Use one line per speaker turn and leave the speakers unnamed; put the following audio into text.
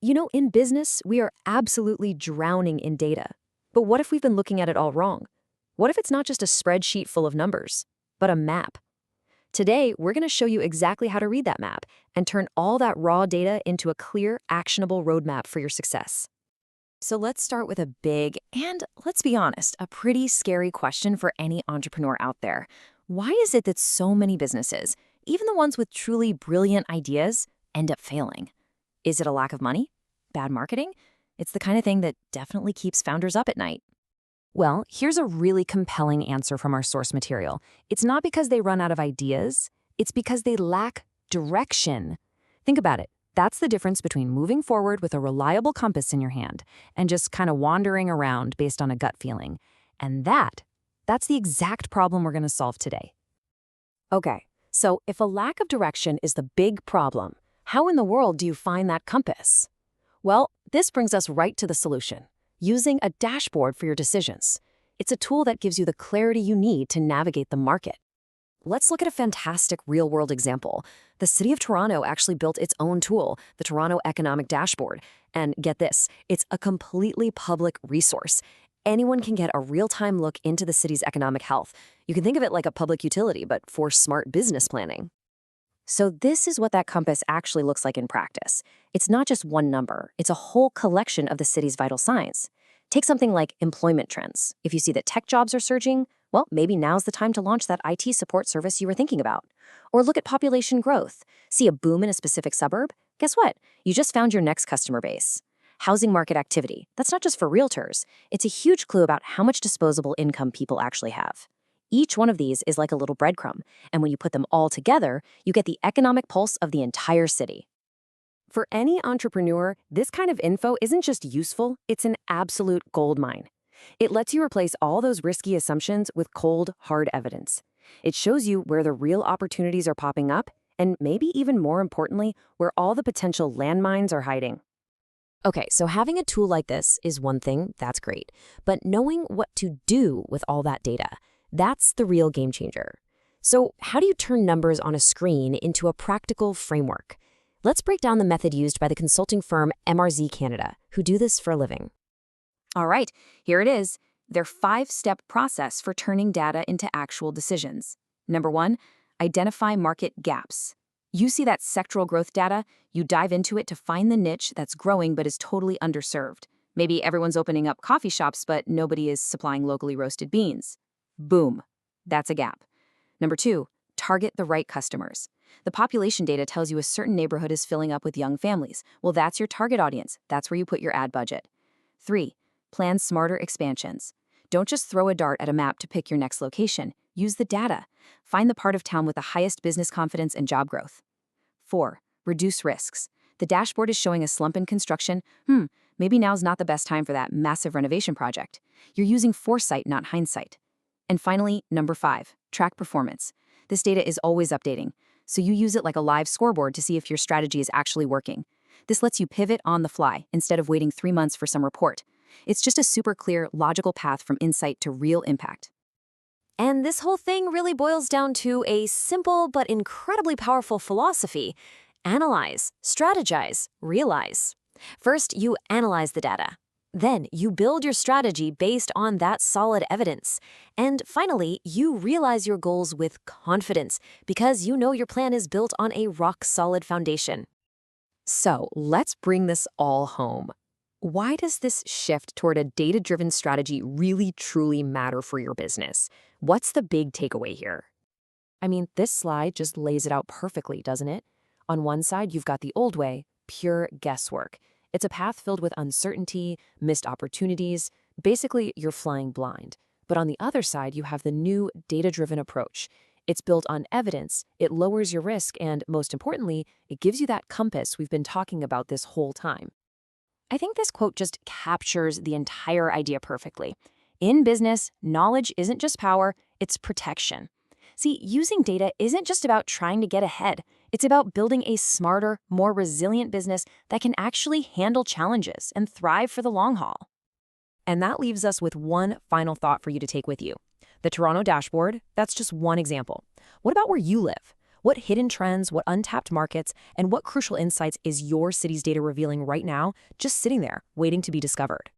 In business, we are absolutely drowning in data. But what if we've been looking at it all wrong? What if it's not just a spreadsheet full of numbers, but a map? Today, we're going to show you exactly how to read that map and turn all that raw data into a clear, actionable roadmap for your success. So let's start with a big and, let's be honest, a pretty scary question for any entrepreneur out there. Why is it that so many businesses, even the ones with truly brilliant ideas, end up failing? Is it a lack of money? Bad marketing? It's the kind of thing that definitely keeps founders up at night. Well, here's a really compelling answer from our source material. It's not because they run out of ideas, it's because they lack direction. Think about it. That's the difference between moving forward with a reliable compass in your hand and just kind of wandering around based on a gut feeling. And that's the exact problem we're going to solve today. Okay, so if a lack of direction is the big problem, how in the world do you find that compass? Well, this brings us right to the solution. Using a dashboard for your decisions. It's a tool that gives you the clarity you need to navigate the market. Let's look at a fantastic real-world example. The city of Toronto actually built its own tool, the Toronto Economic Dashboard. And get this, it's a completely public resource. Anyone can get a real-time look into the city's economic health. You can think of it like a public utility, but for smart business planning. So this is what that compass actually looks like in practice. It's not just one number, it's a whole collection of the city's vital signs. Take something like employment trends. If you see that tech jobs are surging, well, maybe now's the time to launch that IT support service you were thinking about. Or look at population growth. See a boom in a specific suburb? Guess what? You just found your next customer base. Housing market activity. That's not just for realtors. It's a huge clue about how much disposable income people actually have. Each one of these is like a little breadcrumb, and when you put them all together, you get the economic pulse of the entire city. For any entrepreneur, this kind of info isn't just useful, it's an absolute goldmine. It lets you replace all those risky assumptions with cold, hard evidence. It shows you where the real opportunities are popping up, and maybe even more importantly, where all the potential landmines are hiding. Okay, so having a tool like this is one thing, that's great. But knowing what to do with all that data, that's the real game changer. So how do you turn numbers on a screen into a practical framework? Let's break down the method used by the consulting firm MRZ Canada, who do this for a living. All right, here it is, their 5-step process for turning data into actual decisions. Number 1, identify market gaps. You see that sectoral growth data, you dive into it to find the niche that's growing but is totally underserved. Maybe everyone's opening up coffee shops, but nobody is supplying locally roasted beans. Boom, that's a gap. Number 2, target the right customers. The population data tells you a certain neighborhood is filling up with young families. Well, that's your target audience. That's where you put your ad budget. 3, plan smarter expansions. Don't just throw a dart at a map to pick your next location. Use the data. Find the part of town with the highest business confidence and job growth. 4, reduce risks. The dashboard is showing a slump in construction. Maybe now's not the best time for that massive renovation project. You're using foresight, not hindsight. And finally, number 5, track performance. This data is always updating, so you use it like a live scoreboard to see if your strategy is actually working. This lets you pivot on the fly instead of waiting 3 months for some report. It's just a super clear, logical path from insight to real impact. And this whole thing really boils down to a simple but incredibly powerful philosophy. Analyze, strategize, realize. First, you analyze the data. Then you build your strategy based on that solid evidence. And finally, you realize your goals with confidence because you know your plan is built on a rock-solid foundation. So let's bring this all home. Why does this shift toward a data-driven strategy really truly matter for your business? What's the big takeaway here? I mean, this slide just lays it out perfectly, doesn't it? On one side, you've got the old way, pure guesswork. It's a path filled with uncertainty, missed opportunities. Basically, you're flying blind. But on the other side, you have the new data-driven approach. It's built on evidence, it lowers your risk, and most importantly, it gives you that compass we've been talking about this whole time. I think this quote just captures the entire idea perfectly. In business, knowledge isn't just power, it's protection. See, using data isn't just about trying to get ahead. It's about building a smarter, more resilient business that can actually handle challenges and thrive for the long haul. And that leaves us with one final thought for you to take with you. The Toronto dashboard, that's just one example. What about where you live?
What hidden trends, what untapped markets, and what crucial insights is your city's data revealing right now, just sitting there, waiting to be discovered?